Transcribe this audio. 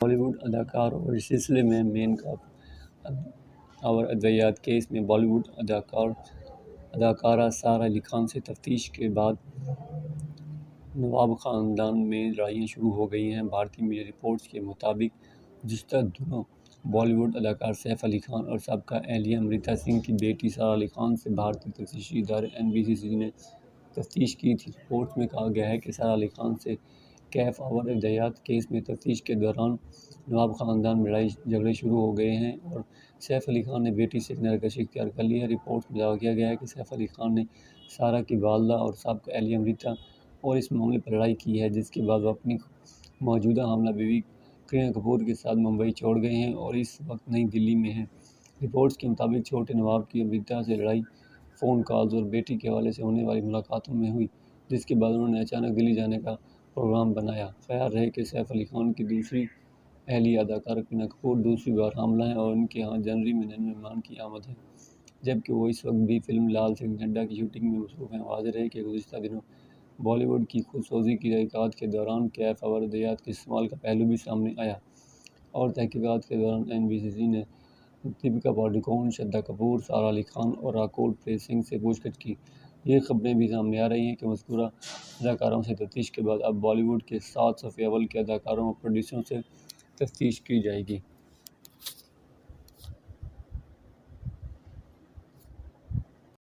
بالی would اداکار اور اس سلسلے میں مینکا اور ادویات کیس میں بالی ووڈ اداکارہ سارہ علی خان سے تفتیش کے بعد نواب خاندان میں لڑائیاں شروع ہو گئی ہیں۔ بھارتی میڈیا رپورٹس کے مطابق گزشتہ دنوں بالی ووڈ اداکار سیف علی خان اور سابقہ اہلیہ امرتا سنگھ کی بیٹی سارہ علی خان سے بھارتی تفتیشی ادارے NBCC نے تفتیش کی تھی۔ رپورٹس میں کہا گیا ہے کہ سارہ علی خان سے کیف اور ادویات کیس میں تفتیش کے دوران نواب خاندان میں لڑائی جھگڑے شروع ہو گئے ہیں اور سیف علی خان نے بیٹی سے کنارہ کشی اختیار کر لی ہے۔ رپورٹس میں دعویٰ کیا گیا ہے کہ سیف علی خان نے سارہ کی والدہ اور سابقہ اہلیہ امرتا اور اس معاملے پر لڑائی کی ہے، جس کے بعد وہ اپنی موجودہ حاملہ بیوی کرینہ کپور کے ساتھ ممبئی چھوڑ گئے ہیں اور اس وقت نئی دلی میں ہیں۔ رپورٹس کے مطابق چھوٹے نواب کی امرتا سے لڑائی فون کالز اور بیٹی کے حوالے سے ہونے والی ملاقاتوں میں ہوئی، جس کے بعد انہوں نے اچانک دلی جانے کا پروگرام بنایا۔ خیال رہے کہ سیف علی خان کی دوسری اہلیہ اداکارہ کرینہ کپور دوسری بار حاملہ ہیں اور ان کے ہاں جنوری میں نئے مہمان کی آمد ہے، جبکہ وہ اس وقت بھی فلم لال سنگھ چڈھا کی شوٹنگ میں مصروف ہیں۔ واضح رہے کہ گزشتہ دنوں بالی ووڈ کی خود سوزی کی تحقیقات کے دوران کیف اور ادویات کے استعمال کا پہلو بھی سامنے آیا اور تحقیقات کے دوران NBCC نے دیپکا پاڈوکون، شردھا کپور، سارہ علی خان اور راکول پریت سنگھ سے پوچھ گچھ کی۔ یہ خبریں بھی سامنے آ رہی ہیں کہ مذکورہ اداکاروں سے تفتیش کے بعد اب بالی ووڈ کے 7 صف اول کے اداکاروں اور پروڈیوسروں سے تفتیش کی جائے گی۔